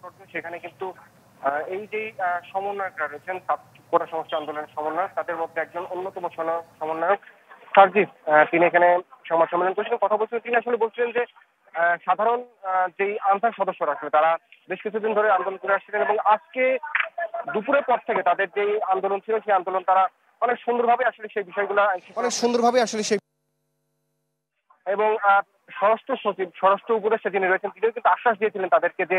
করছেন সেখানে কিন্তু এই যে সমন্বয়করা রয়েছেন কোটা সংস্কার আন্দোলনের সমন্বয়ক, তাদের মধ্যে একজন অন্যতম সমন্বয়ক সার্জিস, তিনি এখানে সংবাদ সম্মেলন করেছিলেন, কথা বলছিলেন। তিনি আসলে বলছিলেন যে সাধারণ যেই আনসার সদস্যরা আসলে তারা বেশ কিছুদিন ধরে আন্দোলন করে আসছিলেন এবং আজকে দুপুরের পর থেকে তাদের যে আন্দোলন ছিল সেই আন্দোলন তারা অনেক সুন্দরভাবে আসলে সেই বিষয়গুলো এবং স্বরাষ্ট্র উপদেষ্টা যিনি রয়েছেন তিনিও কিন্তু আশ্বাস দিয়েছিলেন তাদেরকে যে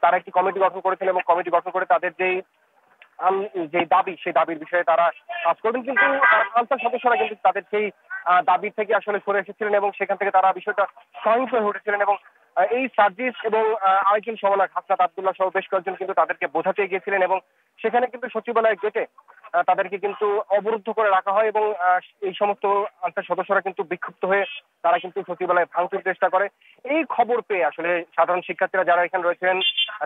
তারা একটি কমিটি গঠন করেছেন এবং কমিটি গঠন করে তাদের যে দাবি সেই দাবির বিষয়ে তারা কাজ করবেন। কিন্তু আনসার সদস্যরা কিন্তু তাদের সেই দাবি থেকে আসলে সরে এসেছিলেন এবং সেখান থেকে তারা বিষয়টা সহিংস হয়ে উঠেছিলেন এবং এই সার্জিস এবং আরেকজন সমন্বয়ক হাসনাত আব্দুল্লাহ সহ বেশ কয়েকজন কিন্তু তাদেরকে বোঝাতে গিয়েছিলেন এবং সেখানে কিন্তু সচিবালয়ের গেটে তাদেরকে কিন্তু অবরুদ্ধ করে রাখা হয় এবং এই সমস্ত আনসার সদস্যরা কিন্তু বিক্ষুব্ধ হয়ে তারা কিন্তু সচিবালয়ে ভাঙচুর চেষ্টা করে। এই খবর পেয়ে আসলে সাধারণ শিক্ষার্থীরা যারা এখানে রয়েছেন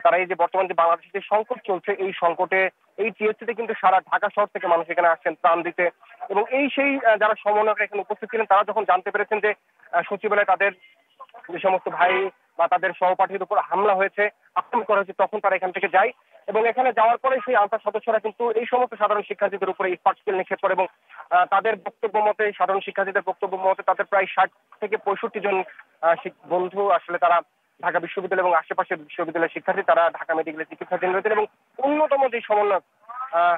তারা এই যে বর্তমান যে বাংলাদেশে যে সংকট চলছে এই সংকটে এই টিএসসিতে কিন্তু সারা ঢাকা শহর থেকে মানুষ এখানে আসছেন ত্রাণ দিতে এবং সেই যারা সমন্বয়ক এখানে উপস্থিত ছিলেন তারা যখন জানতে পেরেছেন যে সচিবালয়ে তাদের যে সমস্ত ভাই বা তাদের সহপাঠীর উপর হামলা হয়েছে, আক্রমণ করা হয়েছে, তখন তারা এখান থেকে যায় এবং এখানে যাওয়ার পরে সেই আনসার সদস্যরা কিন্তু এই সমস্ত সাধারণ শিক্ষার্থীদের উপরে ইস্পাত স্কেল নিক্ষেপ করে এবং তাদের বক্তব্য মতে, সাধারণ শিক্ষার্থীদের বক্তব্য মতে তাদের প্রায় 60 থেকে 65 জন বন্ধু আসলে তারা ঢাকা বিশ্ববিদ্যালয় এবং আশেপাশের বিশ্ববিদ্যালয়ের শিক্ষার্থী, তারা ঢাকা মেডিকেলের চিকিৎসাধীন রয়েছেন এবং অন্যতম যে সমন্বয়ক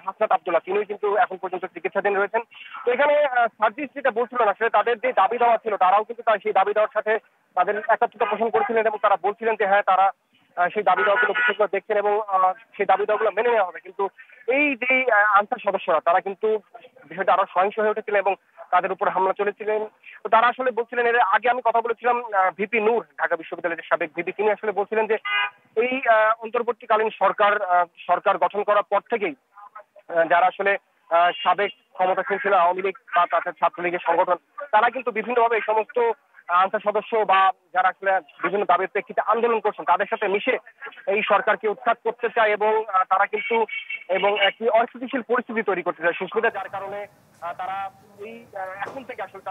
হাসনাত আব্দুল্লাহ তিনি কিন্তু এখন পর্যন্ত চিকিৎসাধীন রয়েছেন। তো এখানে সার্জিস যেটা বলছিলেন আসলে তাদের যে দাবি দেওয়া ছিল তারাও কিন্তু সেই দাবি দেওয়ার সাথে তাদের একাত্মতা পোষণ করেছিলেন এবং তারা বলছিলেন যে হ্যাঁ তারা সেই দাবি দেওয়াগুলো বিশেষজ্ঞ দেখছেন এবং সেই দাবি দেওয়াগুলো মেনে নেওয়া হবে। কিন্তু এই যে আনসার সদস্যরা তারা কিন্তু বিষয়টা আরো সহিংস হয়ে উঠেছিলেন এবং তাদের উপর হামলা চলেছিলেন। তো তারা আসলে বলছিলেন, এর আগে আমি কথা বলেছিলাম ভিপি নূর, ঢাকা বিশ্ববিদ্যালয়ের সাবেক ভিপি, তিনি আসলে বলছিলেন যে এই অন্তর্বর্তীকালীন সরকার গঠন করার পর থেকেই যারা আসলে সাবেক ক্ষমতাসীন ছিল আওয়ামী লীগ বা তাদের ছাত্রলীগের সংগঠন, তারা কিন্তু বিভিন্নভাবে এই সমস্ত আনসার সদস্য বা যারা আসলে বিভিন্ন দাবির প্রেক্ষিতে আন্দোলন করছেন তাদের সাথে মিশে এই সরকারকে উৎখাত করতে চায় এবং তারা কিন্তু একটি অস্থিতিশীল পরিস্থিতি তৈরি করতে চায় সুস্মিতা, যার কারণে তারা এই এখন থেকে আসলে